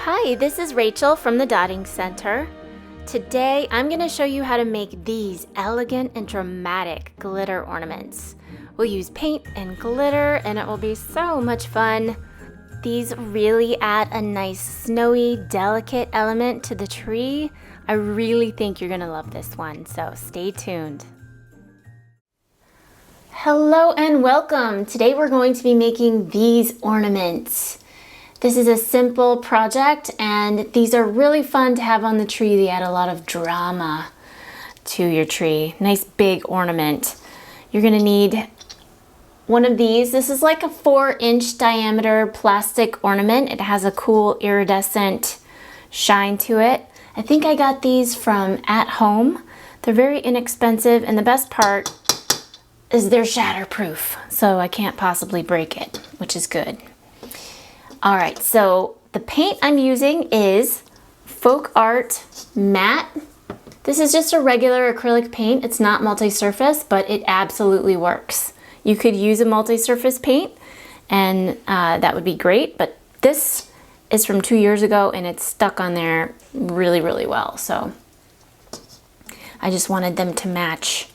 Hi, this is Rachel from the Dotting Center. Today I'm going to show you how to make these elegant and dramatic glitter ornaments. We'll use paint and glitter and it will be so much fun. These really add a nice snowy, delicate element to the tree. I really think you're going to love this one, so stay tuned. Hello and welcome. Today we're going to be making these ornaments. This is a simple project and these are really fun to have on the tree. They add a lot of drama to your tree. Nice big ornament. You're gonna need one of these. This is like a 4-inch diameter plastic ornament. It has a cool iridescent shine to it. I think I got these from At Home. They're very inexpensive and the best part is they're shatterproof, so I can't possibly break it, which is good. All right, so the paint I'm using is Folk Art Matte. This is just a regular acrylic paint. It's not multi-surface, but it absolutely works. You could use a multi-surface paint and that would be great, but this is from 2 years ago and it's stuck on there really, really well. So I just wanted them to match.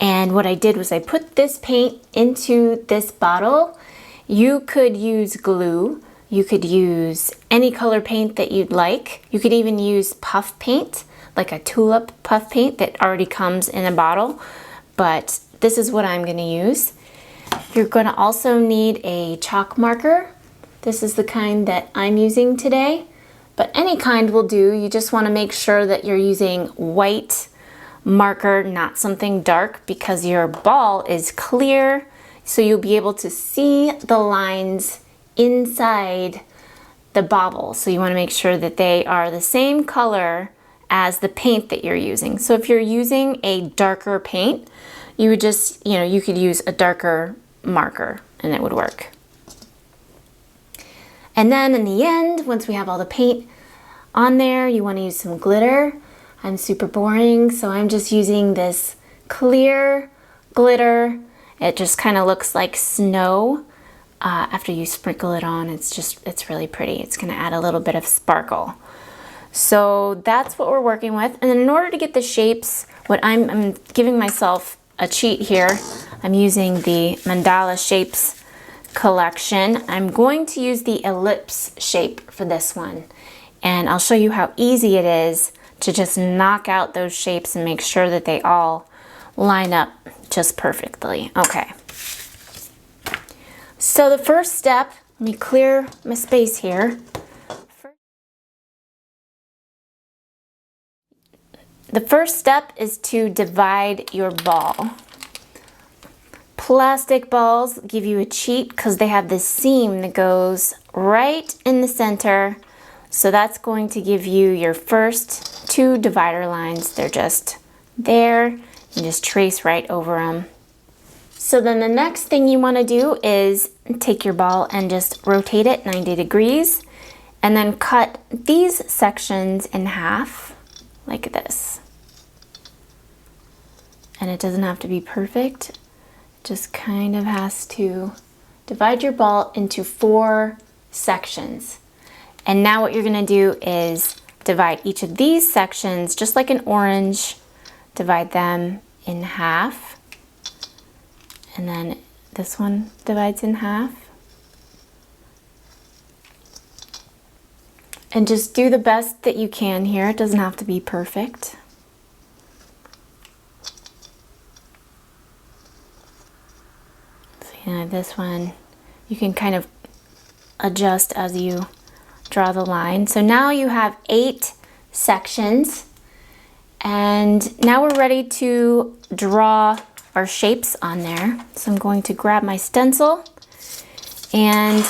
And what I did was I put this paint into this bottle. You could use glue, you could use any color paint that you'd like. You could even use puff paint, like a tulip puff paint that already comes in a bottle, but this is what I'm gonna use. You're gonna also need a chalk marker. This is the kind that I'm using today, but any kind will do. You just wanna make sure that you're using white marker, not something dark, because your ball is clear. So you'll be able to see the lines inside the bauble. So you want to make sure that they are the same color as the paint that you're using. So if you're using a darker paint, you would just, you could use a darker marker and it would work. And then in the end, once we have all the paint on there, you want to use some glitter. I'm super boring, so I'm just using this clear glitter. It just kind of looks like snow after you sprinkle it on. It's really pretty. It's going to add a little bit of sparkle. So that's what we're working with. And then in order to get the shapes, I'm giving myself a cheat here. I'm using the Mandala Shapes collection. I'm going to use the ellipse shape for this one. And I'll show you how easy it is to just knock out those shapes and make sure that they all line up just perfectly. Okay. So the first step, let me clear my space here. The first step is to divide your ball. Plastic balls give you a cheat because they have this seam that goes right in the center. So that's going to give you your first 2 divider lines. They're just there. You just trace right over them. So then the next thing you want to do is take your ball and just rotate it 90 degrees and then cut these sections in half like this. And it doesn't have to be perfect. It just kind of has to divide your ball into 4 sections. And now what you're going to do is divide each of these sections just like an orange. Divide them in half, and then this one divides in half. And just do the best that you can here. It doesn't have to be perfect. So this one, you can kind of adjust as you draw the line. So now you have 8 sections. And now we're ready to draw our shapes on there. So I'm going to grab my stencil. And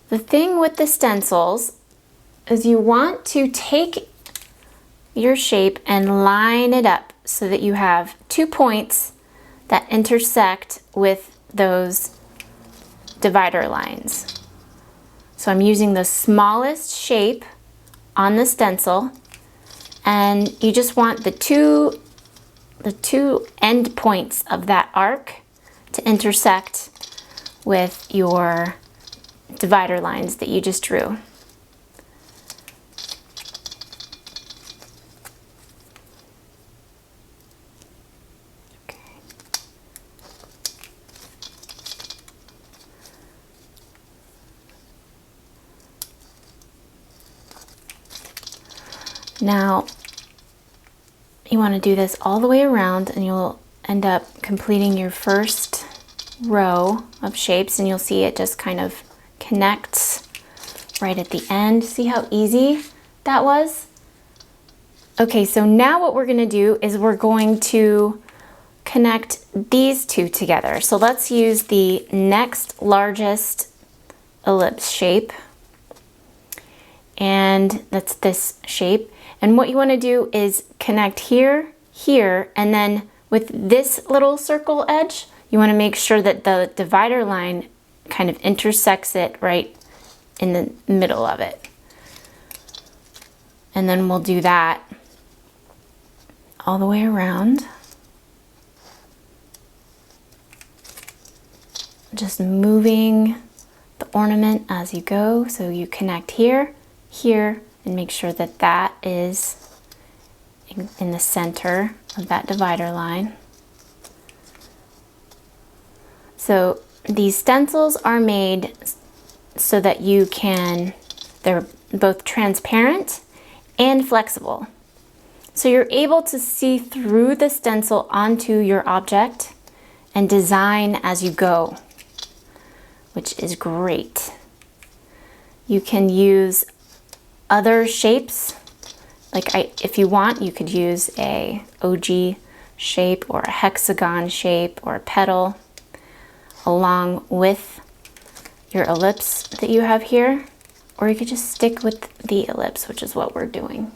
the thing with the stencils is you want to take your shape and line it up so that you have 2 points that intersect with those divider lines. So I'm using the smallest shape on the stencil, and you just want the two end points of that arc to intersect with your divider lines that you just drew. Now, you want to do this all the way around and you'll end up completing your first row of shapes, and you'll see it just kind of connects right at the end. See how easy that was? Okay, so now what we're going to do is we're going to connect these two together. So let's use the next largest ellipse shape, and that's this shape. And what you want to do is connect here, here, and then with this little circle edge, you want to make sure that the divider line kind of intersects it right in the middle of it. And then we'll do that all the way around. Just moving the ornament as you go. So you connect here, here, and make sure that that is in the center of that divider line. So these stencils are made so that you can, they're both transparent and flexible. So you're able to see through the stencil onto your object and design as you go, which is great. You can use other shapes, like if you want, you could use a OG shape or a hexagon shape or a petal along with your ellipse that you have here, or you could just stick with the ellipse, which is what we're doing.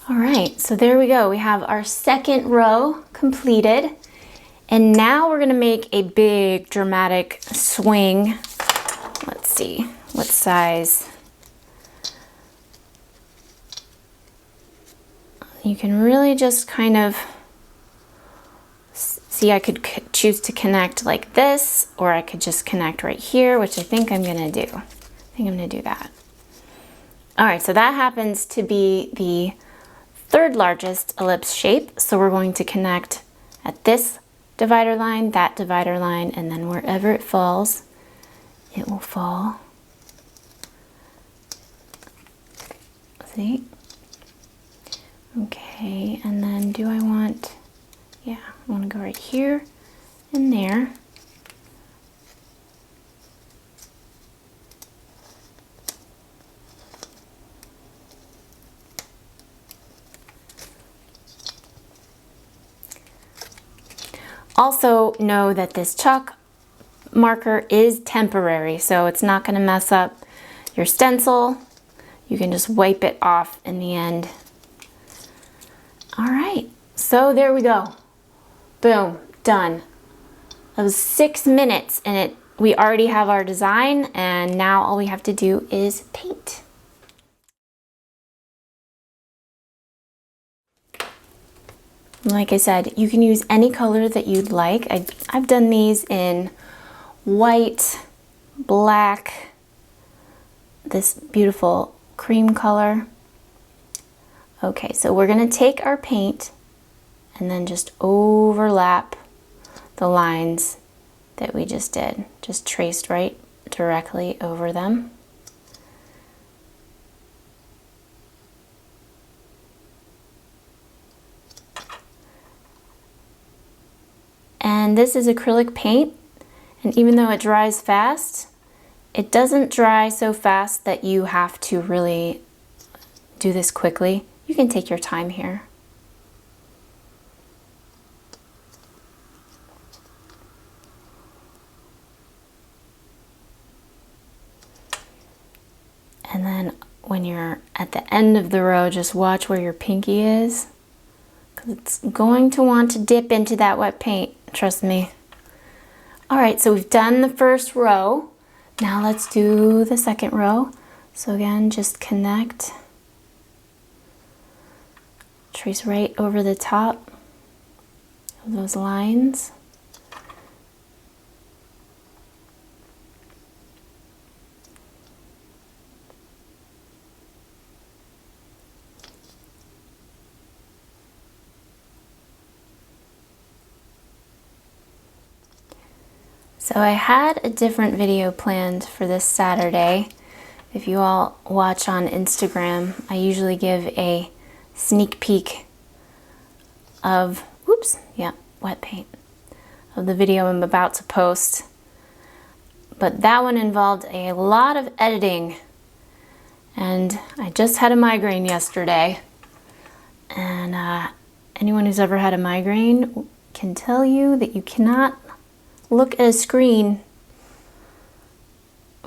All right, so there we go. We have our second row completed. And now we're gonna make a big dramatic swing. Let's see, what size? You can really just kind of see, I could choose to connect like this, or I could just connect right here, which I think I'm gonna do. I think I'm gonna do that. All right, so that happens to be the third largest ellipse shape. So we're going to connect at this divider line, that divider line, and then wherever it falls, it will fall. See? Okay, and then do I want, yeah, I want to go right here and there. Also know that this chalk marker is temporary, so it's not going to mess up your stencil. You can just wipe it off in the end. All right, so there we go. Boom, done. That was 6 minutes, and we already have our design, and now all we have to do is paint. Like I said, you can use any color that you'd like. I've done these in white, black, this beautiful cream color. Okay, so we're gonna take our paint and then just overlap the lines that we just did. Just traced right directly over them. And this is acrylic paint, and even though it dries fast, it doesn't dry so fast that you have to really do this quickly. You can take your time here. And then when you're at the end of the row, just watch where your pinky is, because it's going to want to dip into that wet paint, trust me. All right, so we've done the first row. Now let's do the second row. So again, just connect, trace right over the top of those lines. So I had a different video planned for this Saturday. If you all watch on Instagram, I usually give a sneak peek of, wet paint, of the video I'm about to post. But that one involved a lot of editing, and I just had a migraine yesterday. And anyone who's ever had a migraine can tell you that you cannot look at a screen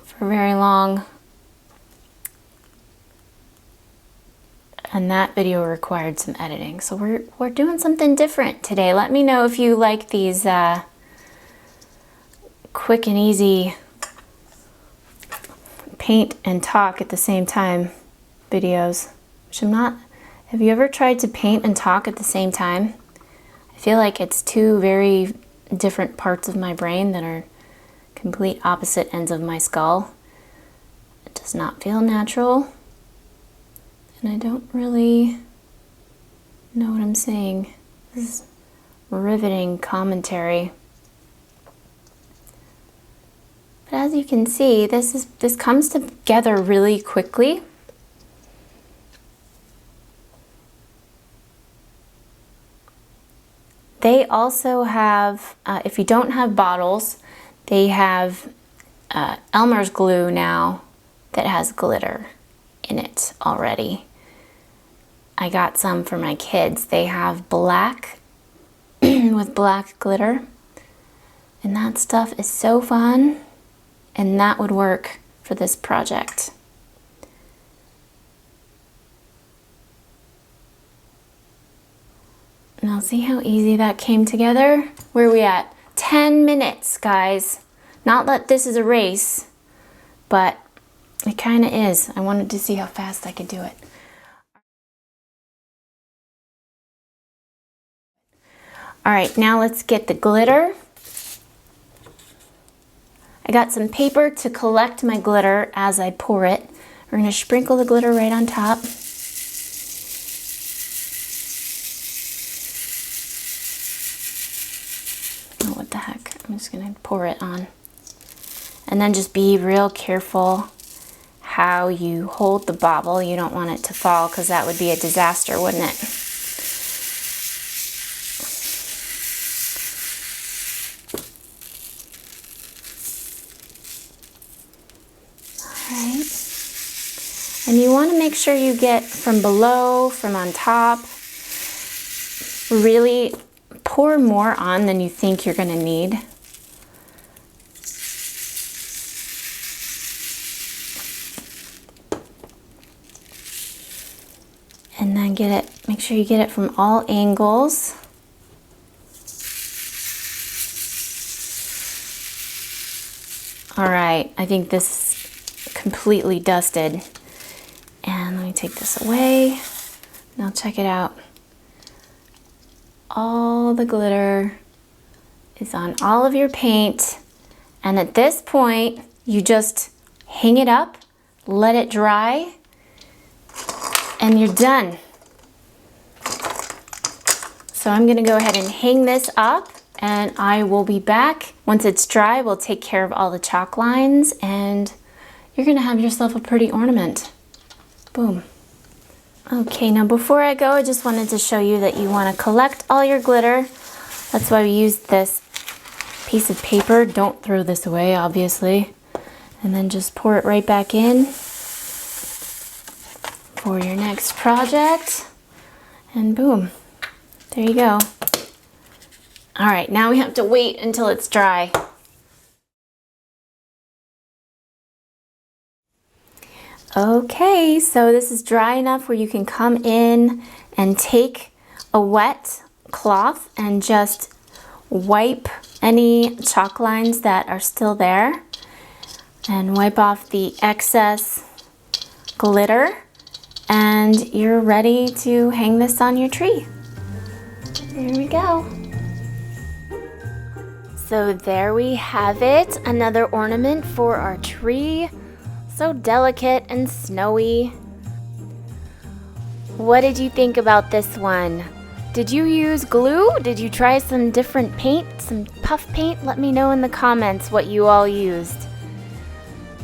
for very long. And that video required some editing. So we're doing something different today. Let me know if you like these quick and easy paint and talk at the same time videos, which I'm not. Have you ever tried to paint and talk at the same time? I feel like it's two very different parts of my brain that are complete opposite ends of my skull. It does not feel natural. And I don't really know what I'm saying. This is riveting commentary. But as you can see, this comes together really quickly. They also have, if you don't have bottles, they have Elmer's glue now that has glitter in it already. I got some for my kids. They have black with black glitter, and that stuff is so fun, and that would work for this project. Now see how easy that came together? Where are we at? 10 minutes, guys. Not that this is a race, but it kind of is. I wanted to see how fast I could do it. All right, now let's get the glitter. I got some paper to collect my glitter as I pour it. We're gonna sprinkle the glitter right on top. Oh, what the heck? I'm just gonna pour it on. And then just be real careful how you hold the bobble. You don't want it to fall because that would be a disaster, wouldn't it? Alright. And you want to make sure you get from below, from on top. Really pour more on than you think you're going to need. And then make sure you get it from all angles. All right, I think this is completely dusted. And let me take this away. Now check it out. All the glitter is on all of your paint. And at this point, you just hang it up, let it dry, and you're done. So I'm gonna go ahead and hang this up, and I will be back. Once it's dry, we'll take care of all the chalk lines, and you're gonna have yourself a pretty ornament. Boom. Okay, now before I go, I just wanted to show you that you wanna collect all your glitter. That's why we used this piece of paper. Don't throw this away, obviously. And then just pour it right back in for your next project, and boom, there you go. All right, now we have to wait until it's dry. Okay, so this is dry enough where you can come in and take a wet cloth and just wipe any chalk lines that are still there and wipe off the excess glitter. And you're ready to hang this on your tree. There we go. So there we have it, another ornament for our tree. So delicate and snowy. What did you think about this one? Did you use glue? Did you try some different paint, some puff paint? Let me know in the comments what you all used.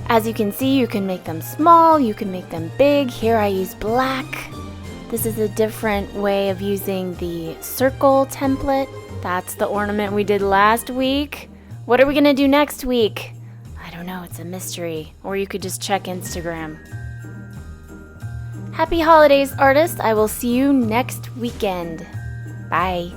As you can see, you can make them small, you can make them big. Here I use black. This is a different way of using the circle template. That's the ornament we did last week. What are we gonna do next week? I don't know, it's a mystery. Or you could just check Instagram. Happy holidays, artists. I will see you next weekend. Bye.